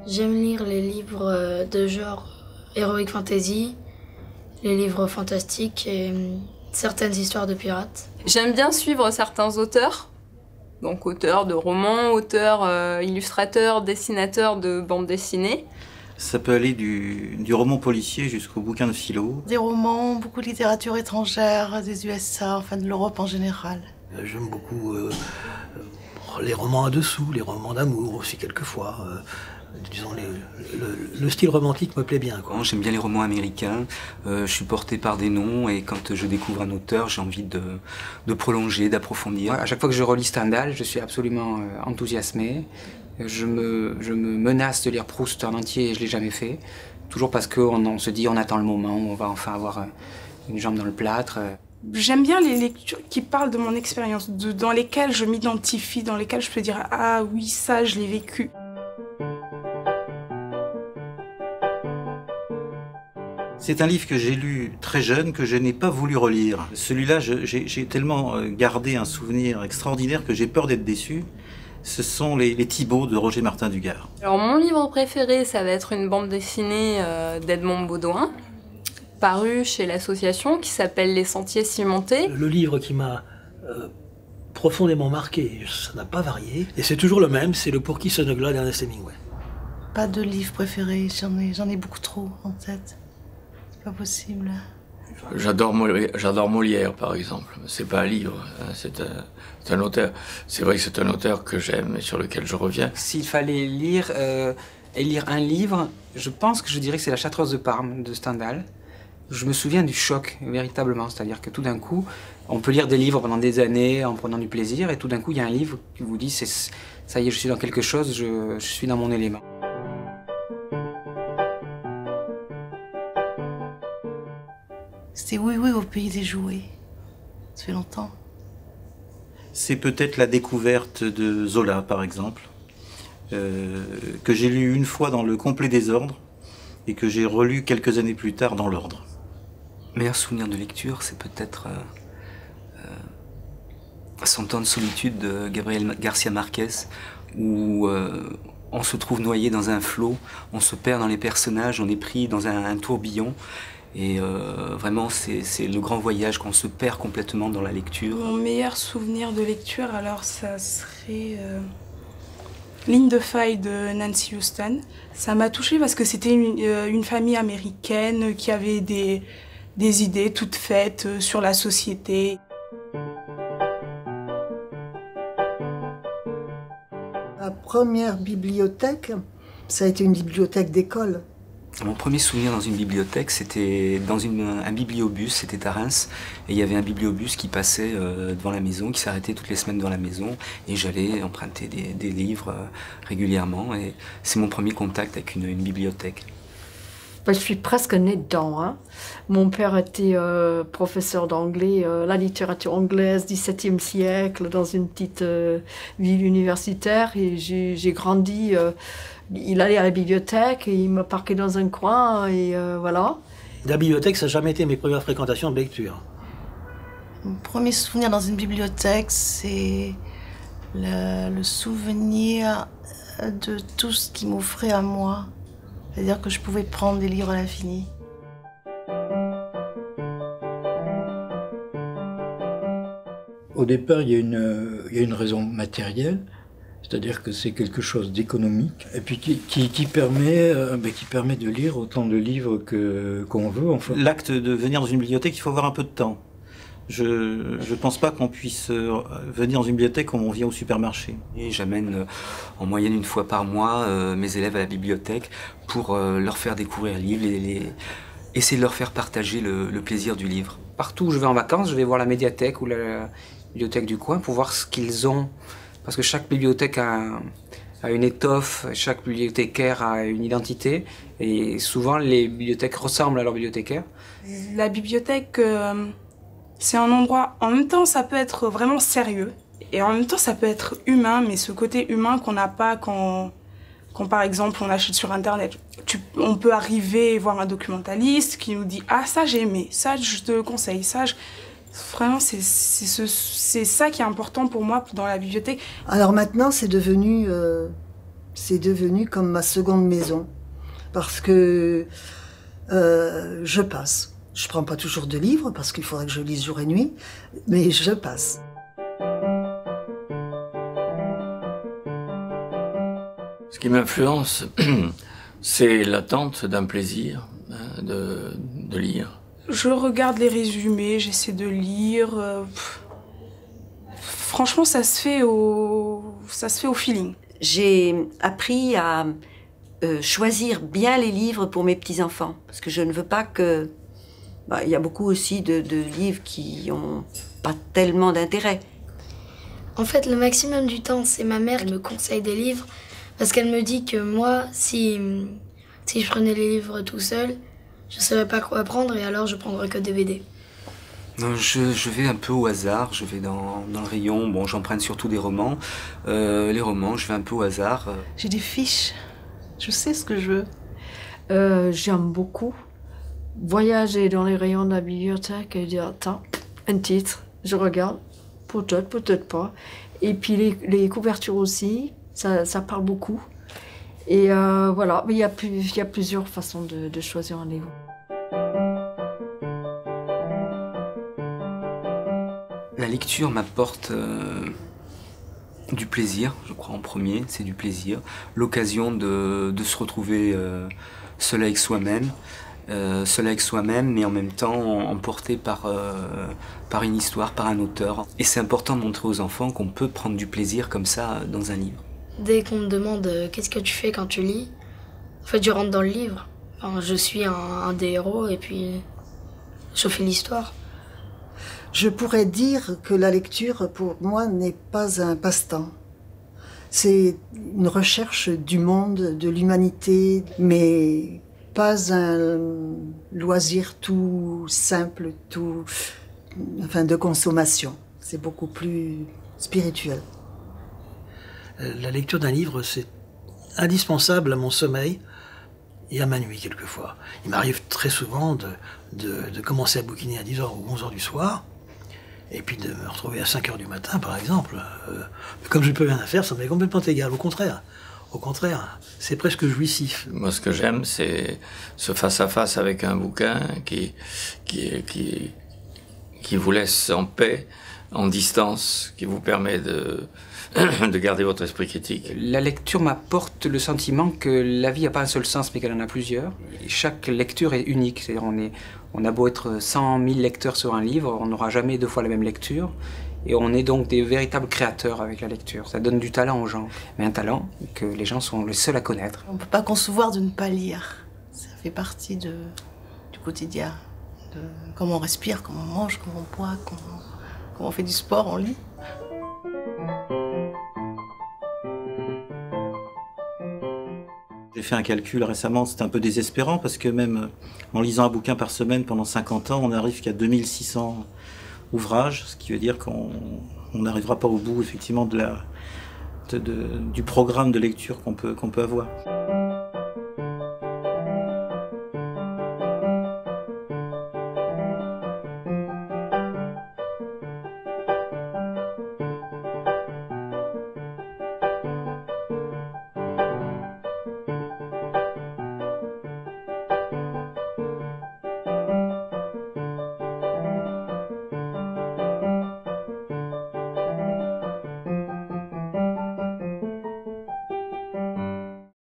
J'aime lire les livres de genre heroic fantasy, les livres fantastiques et certaines histoires de pirates. J'aime bien suivre certains auteurs, donc auteurs de romans, auteurs, illustrateurs, dessinateurs de bandes dessinées. Ça peut aller du roman policier jusqu'au bouquin de philo. Des romans, beaucoup de littérature étrangère, des USA, enfin de l'Europe en général. J'aime beaucoup les romans à dessous, les romans d'amour aussi quelquefois. Disons, le style romantique me plaît bien, quoi. J'aime bien les romans américains, je suis porté par des noms et quand je découvre un auteur, j'ai envie de prolonger, d'approfondir. À chaque fois que je relis Stendhal, je suis absolument enthousiasmé. Je me menace de lire Proust en entier et je ne l'ai jamais fait. Toujours parce qu'on se dit on attend le moment où on va enfin avoir une jambe dans le plâtre. J'aime bien les lectures qui parlent de mon expérience, dans lesquelles je m'identifie, dans lesquelles je peux dire « Ah oui, ça, je l'ai vécu ». C'est un livre que j'ai lu très jeune, que je n'ai pas voulu relire. Celui-là, j'ai tellement gardé un souvenir extraordinaire que j'ai peur d'être déçu. Ce sont les Thibauts de Roger Martin Dugard. Alors mon livre préféré, ça va être une bande dessinée d'Edmond Baudouin, parue chez l'association, qui s'appelle Les Sentiers Cimentés. Le livre qui m'a profondément marqué, ça n'a pas varié, et c'est toujours le même, c'est Le Pour qui sonne glas d'Ernest Hemingway. Pas de livre préféré, j'en ai beaucoup trop en tête. C'est pas possible. J'adore Molière, par exemple. C'est pas un livre, hein, c'est un auteur. C'est vrai que c'est un auteur que j'aime et sur lequel je reviens. S'il fallait lire un livre, je pense que je dirais que c'est La Chartreuse de Parme de Stendhal. Je me souviens du choc, véritablement. C'est-à-dire que tout d'un coup, on peut lire des livres pendant des années en prenant du plaisir, et tout d'un coup, il y a un livre qui vous dit ça y est, je suis dans quelque chose, je suis dans mon élément. C'était Oui, oui au pays des jouets. Ça fait longtemps. C'est peut-être la découverte de Zola, par exemple, que j'ai lu une fois dans le complet désordre et que j'ai relu quelques années plus tard dans l'ordre. Meilleur souvenir de lecture, c'est peut-être Cent ans de solitude de Gabriel Garcia Marquez, où on se trouve noyé dans un flot, on se perd dans les personnages, on est pris dans un tourbillon. Et vraiment, c'est le grand voyage qu'on se perd complètement dans la lecture. Mon meilleur souvenir de lecture, alors ça serait Ligne de faille de Nancy Houston. Ça m'a touchée parce que c'était une famille américaine qui avait des idées toutes faites sur la société. Ma première bibliothèque, ça a été une bibliothèque d'école. Mon premier souvenir dans une bibliothèque, c'était dans un bibliobus, c'était à Reims, et il y avait un bibliobus qui passait devant la maison, qui s'arrêtait toutes les semaines devant la maison, et j'allais emprunter des livres régulièrement, et c'est mon premier contact avec une bibliothèque. Je suis presque née dedans, hein. Mon père était professeur d'anglais, la littérature anglaise, XVIIe siècle, dans une petite ville universitaire, et j'ai grandi... il allait à la bibliothèque, et il me parquait dans un coin, et voilà. La bibliothèque, ça n'a jamais été mes premières fréquentations de lecture. Mon premier souvenir dans une bibliothèque, c'est le souvenir de tout ce qui m'offrait à moi. C'est-à-dire que je pouvais prendre des livres à l'infini. Au départ, il y a une raison matérielle. C'est-à-dire que c'est quelque chose d'économique, et puis qui permet de lire autant de livres qu'on veut. Enfin. L'acte de venir dans une bibliothèque, il faut avoir un peu de temps. Je pense pas qu'on puisse venir dans une bibliothèque comme on vient au supermarché. Et j'amène en moyenne une fois par mois mes élèves à la bibliothèque pour leur faire découvrir les livres, essayer de leur faire partager le plaisir du livre. Partout où je vais en vacances, je vais voir la médiathèque ou la bibliothèque du coin pour voir ce qu'ils ont. Parce que chaque bibliothèque a une étoffe, chaque bibliothécaire a une identité, et souvent les bibliothèques ressemblent à leurs bibliothécaires. La bibliothèque, c'est un endroit, en même temps ça peut être vraiment sérieux, et en même temps ça peut être humain, mais ce côté humain qu'on n'a pas quand par exemple on achète sur internet. On peut arriver et voir un documentaliste qui nous dit « Ah ça j'ai aimé, ça je te conseille, ça je... » Vraiment, c'est ça qui est important pour moi dans la bibliothèque. Alors maintenant, c'est devenu C'est devenu comme ma seconde maison. Parce que je passe. Je prends pas toujours de livres parce qu'il faudrait que je lise jour et nuit, mais je passe. Ce qui m'influence, c'est l'attente d'un plaisir de lire. Je regarde les résumés, j'essaie de lire. Franchement, ça se fait au feeling. J'ai appris à choisir bien les livres pour mes petits-enfants. Parce que je ne veux pas que... il y a beaucoup aussi de livres qui n'ont pas tellement d'intérêt. En fait, le maximum du temps, c'est ma mère qui me conseille des livres. Parce qu'elle me dit que moi, si je prenais les livres tout seul, je ne savais pas quoi prendre et alors je prendrais que DVD. Non, je vais un peu au hasard, je vais dans le rayon, bon j'emprunte surtout des romans. Les romans, je vais un peu au hasard. J'ai des fiches, je sais ce que je veux. J'aime beaucoup voyager dans les rayons de la bibliothèque et dire, attends, un titre, je regarde, peut-être, peut-être pas. Et puis les couvertures aussi, ça parle beaucoup. Et voilà, mais il y a plusieurs façons de choisir un livre. La lecture m'apporte du plaisir, je crois en premier, c'est du plaisir. L'occasion de se retrouver seul avec soi-même, mais en même temps emporté par une histoire, par un auteur. Et c'est important de montrer aux enfants qu'on peut prendre du plaisir comme ça dans un livre. Dès qu'on me demande qu'est-ce que tu fais quand tu lis, en fait je rentre dans le livre. Enfin, je suis un des héros et puis je fais l'histoire. Je pourrais dire que la lecture, pour moi, n'est pas un passe-temps. C'est une recherche du monde, de l'humanité, mais pas un loisir tout simple, de consommation. C'est beaucoup plus spirituel. La lecture d'un livre, c'est indispensable à mon sommeil et à ma nuit, quelquefois. Il m'arrive très souvent de commencer à bouquiner à 10h ou 11h du soir, et puis de me retrouver à 5h du matin, par exemple. Comme je n'ai plus rien à faire, ça m'est complètement égal. Au contraire, c'est presque jouissif. Moi, ce que j'aime, c'est ce face-à-face avec un bouquin qui vous laisse en paix, en distance, qui vous permet de garder votre esprit critique. La lecture m'apporte le sentiment que la vie n'a pas un seul sens, mais qu'elle en a plusieurs. Et chaque lecture est unique. C'est-à-dire on a beau être 100 000 lecteurs sur un livre, on n'aura jamais deux fois la même lecture. Et on est donc des véritables créateurs avec la lecture. Ça donne du talent aux gens. Mais un talent que les gens sont les seuls à connaître. On ne peut pas concevoir de ne pas lire. Ça fait partie du quotidien. De comment on respire, comment on mange, comment on boit, comment on fait du sport, on lit. J'ai fait un calcul récemment, c'était un peu désespérant parce que même en lisant un bouquin par semaine pendant 50 ans, on n'arrive qu'à 2600 ouvrages, ce qui veut dire qu'on n'arrivera pas au bout effectivement du programme de lecture qu'on peut avoir.